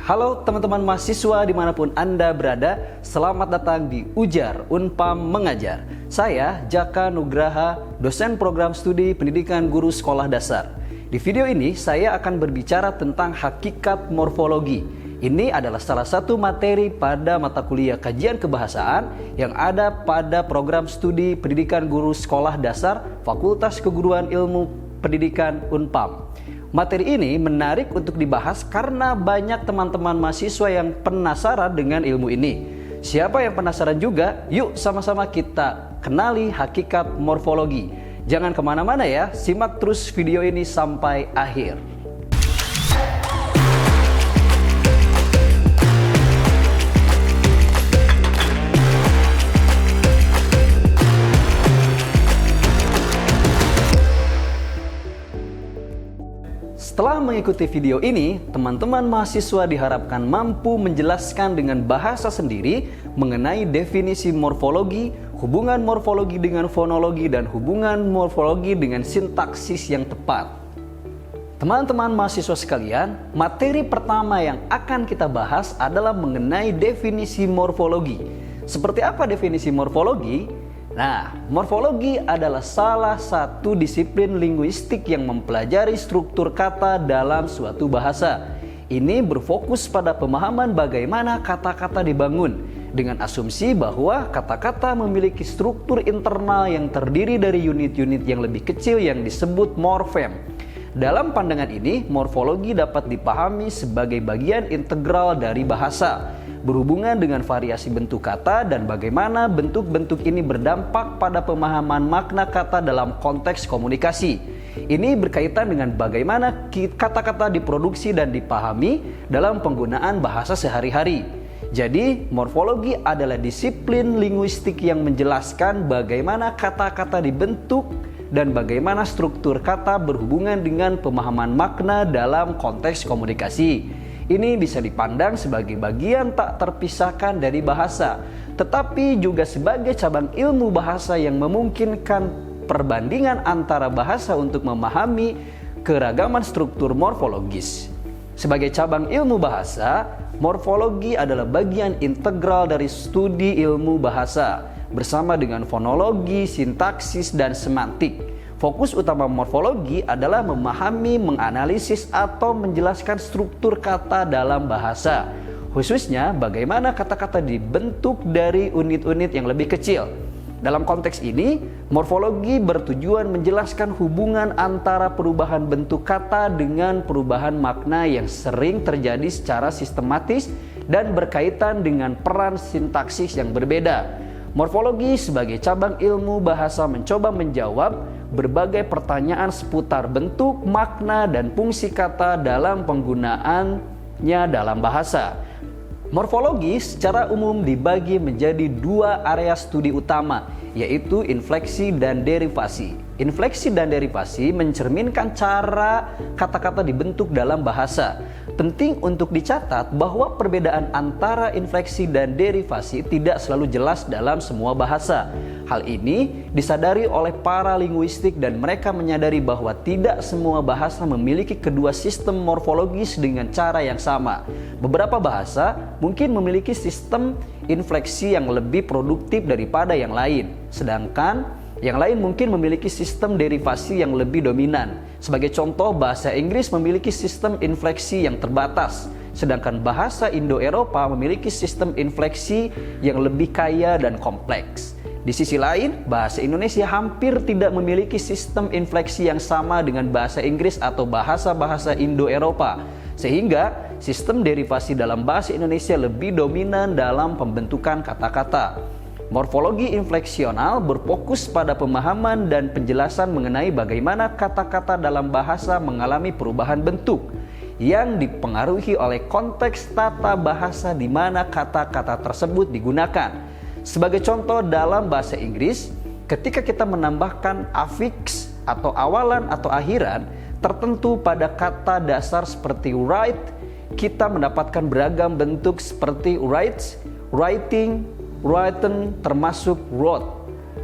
Halo teman-teman mahasiswa dimanapun Anda berada, selamat datang di Ujar Unpam Mengajar. Saya Jaka Nugraha, dosen program studi pendidikan guru sekolah dasar. Di video ini saya akan berbicara tentang hakikat morfologi. Ini adalah salah satu materi pada mata kuliah kajian kebahasaan yang ada pada program studi pendidikan guru sekolah dasar Fakultas Keguruan Ilmu Pendidikan Unpam. Materi ini menarik untuk dibahas karena banyak teman-teman mahasiswa yang penasaran dengan ilmu ini. Siapa yang penasaran juga? Yuk sama-sama kita kenali hakikat morfologi. Jangan kemana-mana ya, simak terus video ini sampai akhir. Setelah mengikuti video ini, teman-teman mahasiswa diharapkan mampu menjelaskan dengan bahasa sendiri mengenai definisi morfologi, hubungan morfologi dengan fonologi, dan hubungan morfologi dengan sintaksis yang tepat. Teman-teman mahasiswa sekalian, materi pertama yang akan kita bahas adalah mengenai definisi morfologi. Seperti apa definisi morfologi? Nah, morfologi adalah salah satu disiplin linguistik yang mempelajari struktur kata dalam suatu bahasa. Ini berfokus pada pemahaman bagaimana kata-kata dibangun, dengan asumsi bahwa kata-kata memiliki struktur internal yang terdiri dari unit-unit yang lebih kecil yang disebut morfem. Dalam pandangan ini, morfologi dapat dipahami sebagai bagian integral dari bahasa, berhubungan dengan variasi bentuk kata dan bagaimana bentuk-bentuk ini berdampak pada pemahaman makna kata dalam konteks komunikasi. Ini berkaitan dengan bagaimana kata-kata diproduksi dan dipahami dalam penggunaan bahasa sehari-hari. Jadi, morfologi adalah disiplin linguistik yang menjelaskan bagaimana kata-kata dibentuk dan bagaimana struktur kata berhubungan dengan pemahaman makna dalam konteks komunikasi. Ini bisa dipandang sebagai bagian tak terpisahkan dari bahasa, tetapi juga sebagai cabang ilmu bahasa yang memungkinkan perbandingan antara bahasa untuk memahami keragaman struktur morfologis. Sebagai cabang ilmu bahasa, morfologi adalah bagian integral dari studi ilmu bahasa, bersama dengan fonologi, sintaksis, dan semantik. Fokus utama morfologi adalah memahami, menganalisis, atau menjelaskan struktur kata dalam bahasa, khususnya bagaimana kata-kata dibentuk dari unit-unit yang lebih kecil. Dalam konteks ini, morfologi bertujuan menjelaskan hubungan antara perubahan bentuk kata dengan perubahan makna yang sering terjadi secara sistematis dan berkaitan dengan peran sintaksis yang berbeda. Morfologi sebagai cabang ilmu bahasa mencoba menjawab berbagai pertanyaan seputar bentuk, makna, dan fungsi kata dalam penggunaannya dalam bahasa. Morfologi secara umum dibagi menjadi dua area studi utama, yaitu infleksi dan derivasi. Infleksi dan derivasi mencerminkan cara kata-kata dibentuk dalam bahasa. Penting untuk dicatat bahwa perbedaan antara infleksi dan derivasi tidak selalu jelas dalam semua bahasa. Hal ini disadari oleh para linguistik dan mereka menyadari bahwa tidak semua bahasa memiliki kedua sistem morfologis dengan cara yang sama. Beberapa bahasa mungkin memiliki sistem infleksi yang lebih produktif daripada yang lain, sedangkan yang lain mungkin memiliki sistem derivasi yang lebih dominan. Sebagai contoh, bahasa Inggris memiliki sistem infleksi yang terbatas, sedangkan bahasa Indo-Eropa memiliki sistem infleksi yang lebih kaya dan kompleks. Di sisi lain, bahasa Indonesia hampir tidak memiliki sistem infleksi yang sama dengan bahasa Inggris atau bahasa-bahasa Indo-Eropa, sehingga sistem derivasi dalam bahasa Indonesia lebih dominan dalam pembentukan kata-kata. Morfologi infleksional berfokus pada pemahaman dan penjelasan mengenai bagaimana kata-kata dalam bahasa mengalami perubahan bentuk yang dipengaruhi oleh konteks tata bahasa di mana kata-kata tersebut digunakan. Sebagai contoh, dalam bahasa Inggris, ketika kita menambahkan afiks atau awalan atau akhiran tertentu pada kata dasar seperti write, kita mendapatkan beragam bentuk seperti writes, writing, written, termasuk wrote.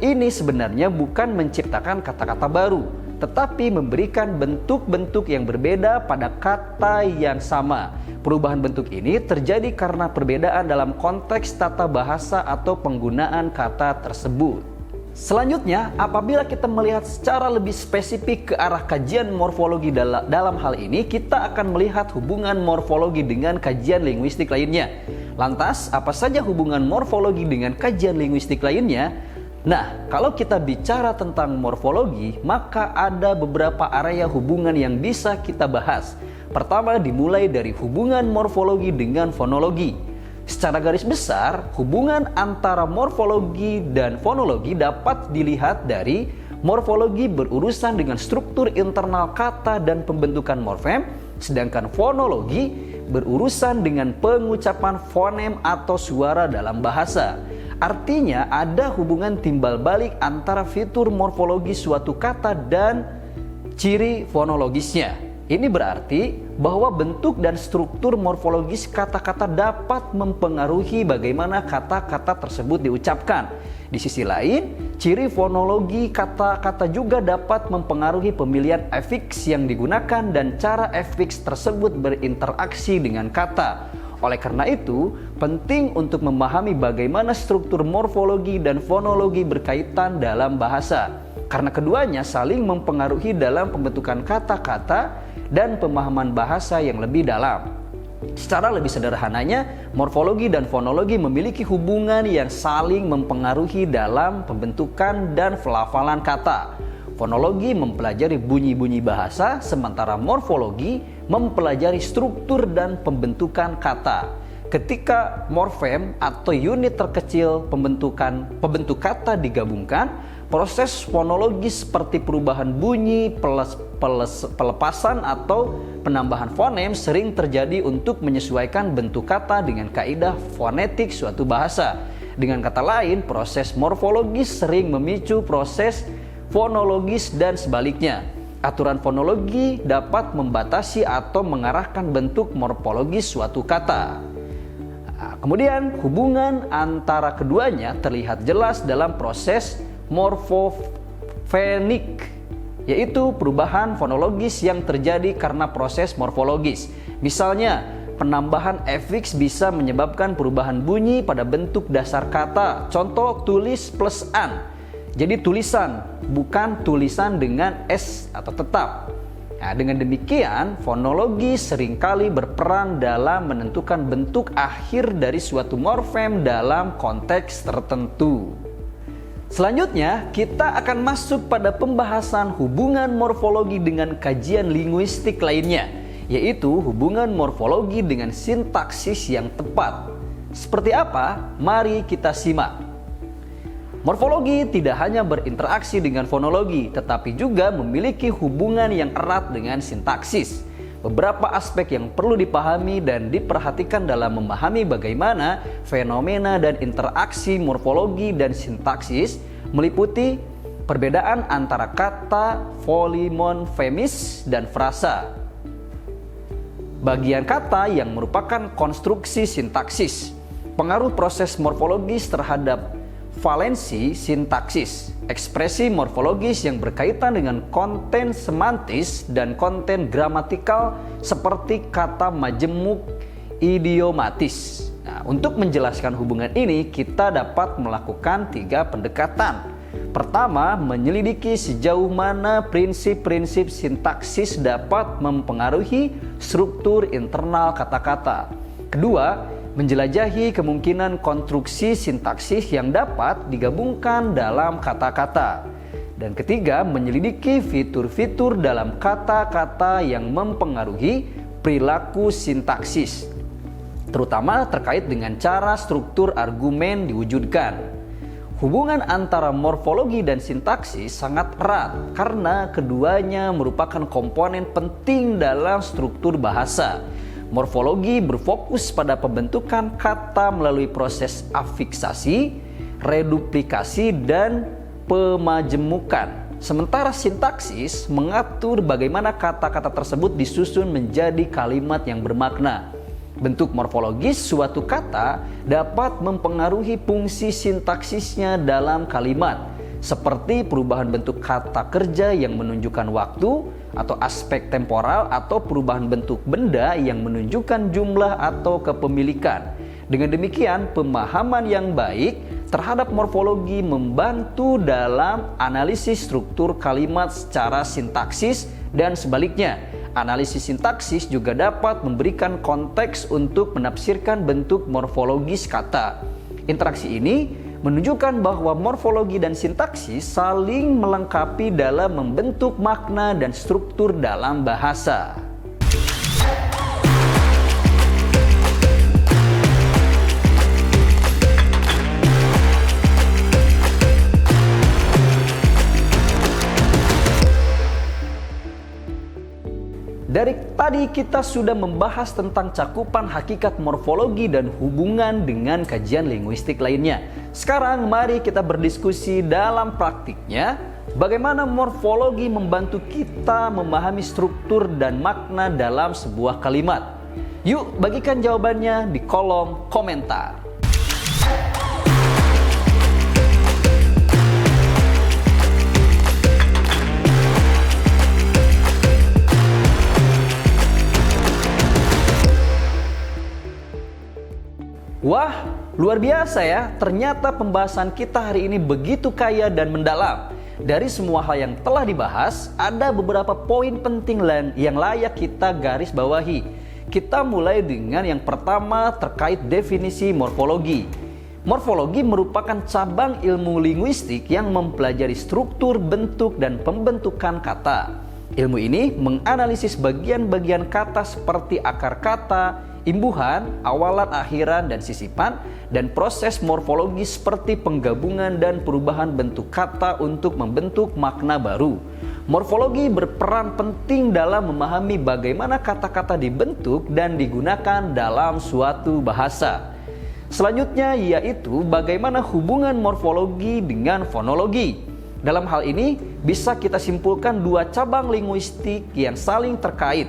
Ini sebenarnya bukan menciptakan kata-kata baru, tetapi memberikan bentuk-bentuk yang berbeda pada kata yang sama. Perubahan bentuk ini terjadi karena perbedaan dalam konteks tata bahasa atau penggunaan kata tersebut. Selanjutnya, apabila kita melihat secara lebih spesifik ke arah kajian morfologi dalam hal ini, kita akan melihat hubungan morfologi dengan kajian linguistik lainnya. Lantas, apa saja hubungan morfologi dengan kajian linguistik lainnya? Nah, kalau kita bicara tentang morfologi, maka ada beberapa area hubungan yang bisa kita bahas. Pertama, dimulai dari hubungan morfologi dengan fonologi. Secara garis besar, hubungan antara morfologi dan fonologi dapat dilihat dari morfologi berurusan dengan struktur internal kata dan pembentukan morfem, sedangkan fonologi berurusan dengan pengucapan fonem atau suara dalam bahasa. Artinya ada hubungan timbal balik antara fitur morfologi suatu kata dan ciri fonologisnya. Ini berarti bahwa bentuk dan struktur morfologis kata-kata dapat mempengaruhi bagaimana kata-kata tersebut diucapkan. Di sisi lain, ciri fonologi kata-kata juga dapat mempengaruhi pemilihan afiks yang digunakan dan cara afiks tersebut berinteraksi dengan kata. Oleh karena itu, penting untuk memahami bagaimana struktur morfologi dan fonologi berkaitan dalam bahasa, karena keduanya saling mempengaruhi dalam pembentukan kata-kata dan pemahaman bahasa yang lebih dalam. Secara lebih sederhananya, morfologi dan fonologi memiliki hubungan yang saling mempengaruhi dalam pembentukan dan pelafalan kata. Fonologi mempelajari bunyi-bunyi bahasa, sementara morfologi mempelajari struktur dan pembentukan kata. Ketika morfem atau unit terkecil pembentuk kata digabungkan, proses fonologi seperti perubahan bunyi, pelepasan atau penambahan fonem sering terjadi untuk menyesuaikan bentuk kata dengan kaidah fonetik suatu bahasa. Dengan kata lain, proses morfologis sering memicu proses fonologis dan sebaliknya. Aturan fonologi dapat membatasi atau mengarahkan bentuk morfologis suatu kata. Kemudian hubungan antara keduanya terlihat jelas dalam proses morfofenik, yaitu perubahan fonologis yang terjadi karena proses morfologis. Misalnya, penambahan afiks bisa menyebabkan perubahan bunyi pada bentuk dasar kata. Contoh, tulis plus an. Jadi tulisan, bukan tulisan dengan S atau tetap. Nah, dengan demikian, fonologi seringkali berperan dalam menentukan bentuk akhir dari suatu morfem dalam konteks tertentu. Selanjutnya, kita akan masuk pada pembahasan hubungan morfologi dengan kajian linguistik lainnya, yaitu hubungan morfologi dengan sintaksis yang tepat. Seperti apa? Mari kita simak. Morfologi tidak hanya berinteraksi dengan fonologi, tetapi juga memiliki hubungan yang erat dengan sintaksis. Beberapa aspek yang perlu dipahami dan diperhatikan dalam memahami bagaimana fenomena dan interaksi morfologi dan sintaksis meliputi perbedaan antara kata, polimorfemis, dan frasa. Bagian kata yang merupakan konstruksi sintaksis, pengaruh proses morfologis terhadap valensi sintaksis, ekspresi morfologis yang berkaitan dengan konten semantis dan konten gramatikal seperti kata majemuk idiomatis. Nah, untuk menjelaskan hubungan ini, kita dapat melakukan 3 pendekatan. Pertama, menyelidiki sejauh mana prinsip-prinsip sintaksis dapat mempengaruhi struktur internal kata-kata. Kedua, menjelajahi kemungkinan konstruksi sintaksis yang dapat digabungkan dalam kata-kata. Dan ketiga, menyelidiki fitur-fitur dalam kata-kata yang mempengaruhi perilaku sintaksis, terutama terkait dengan cara struktur argumen diwujudkan. Hubungan antara morfologi dan sintaksis sangat erat karena keduanya merupakan komponen penting dalam struktur bahasa. Morfologi berfokus pada pembentukan kata melalui proses afiksasi, reduplikasi, dan pemajemukan. Sementara sintaksis mengatur bagaimana kata-kata tersebut disusun menjadi kalimat yang bermakna. Bentuk morfologis suatu kata dapat mempengaruhi fungsi sintaksisnya dalam kalimat. seperti perubahan bentuk kata kerja yang menunjukkan waktu atau aspek temporal, atau perubahan bentuk benda yang menunjukkan jumlah atau kepemilikan. Dengan demikian, pemahaman yang baik terhadap morfologi membantu dalam analisis struktur kalimat secara sintaksis dan sebaliknya. Analisis sintaksis juga dapat memberikan konteks untuk menafsirkan bentuk morfologis kata. Interaksi ini menunjukkan bahwa morfologi dan sintaksis saling melengkapi dalam membentuk makna dan struktur dalam bahasa. Dari tadi kita sudah membahas tentang cakupan hakikat morfologi dan hubungan dengan kajian linguistik lainnya. Sekarang mari kita berdiskusi dalam praktiknya, bagaimana morfologi membantu kita memahami struktur dan makna dalam sebuah kalimat. Yuk bagikan jawabannya di kolom komentar. Wah, luar biasa ya. Ternyata pembahasan kita hari ini begitu kaya dan mendalam. Dari semua hal yang telah dibahas, ada beberapa poin penting yang layak kita garis bawahi. Kita mulai dengan yang pertama terkait definisi morfologi. Morfologi merupakan cabang ilmu linguistik yang mempelajari struktur, bentuk, dan pembentukan kata. Ilmu ini menganalisis bagian-bagian kata seperti akar kata, imbuhan, awalan, akhiran, dan sisipan, dan proses morfologi seperti penggabungan dan perubahan bentuk kata untuk membentuk makna baru. Morfologi berperan penting dalam memahami bagaimana kata-kata dibentuk dan digunakan dalam suatu bahasa. Selanjutnya yaitu bagaimana hubungan morfologi dengan fonologi. Dalam hal ini bisa kita simpulkan dua cabang linguistik yang saling terkait.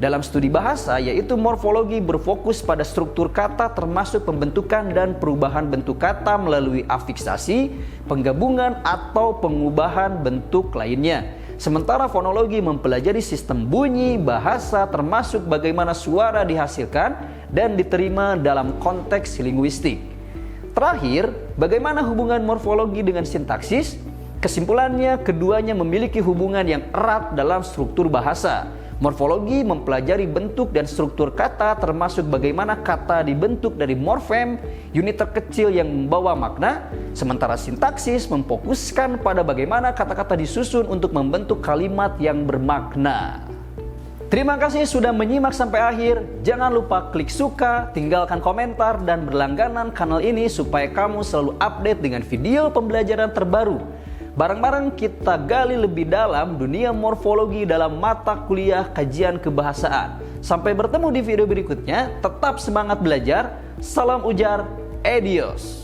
Dalam studi bahasa, yaitu morfologi berfokus pada struktur kata termasuk pembentukan dan perubahan bentuk kata melalui afiksasi, penggabungan, atau pengubahan bentuk lainnya. Sementara fonologi mempelajari sistem bunyi, bahasa, termasuk bagaimana suara dihasilkan dan diterima dalam konteks linguistik. Terakhir, bagaimana hubungan morfologi dengan sintaksis? Kesimpulannya, keduanya memiliki hubungan yang erat dalam struktur bahasa. Morfologi mempelajari bentuk dan struktur kata termasuk bagaimana kata dibentuk dari morfem, unit terkecil yang membawa makna, sementara sintaksis memfokuskan pada bagaimana kata-kata disusun untuk membentuk kalimat yang bermakna. Terima kasih sudah menyimak sampai akhir. Jangan lupa klik suka, tinggalkan komentar, dan berlangganan kanal ini supaya kamu selalu update dengan video pembelajaran terbaru. Bareng-bareng kita gali lebih dalam dunia morfologi dalam mata kuliah kajian kebahasaan. Sampai bertemu di video berikutnya, tetap semangat belajar. Salam ujar, edios.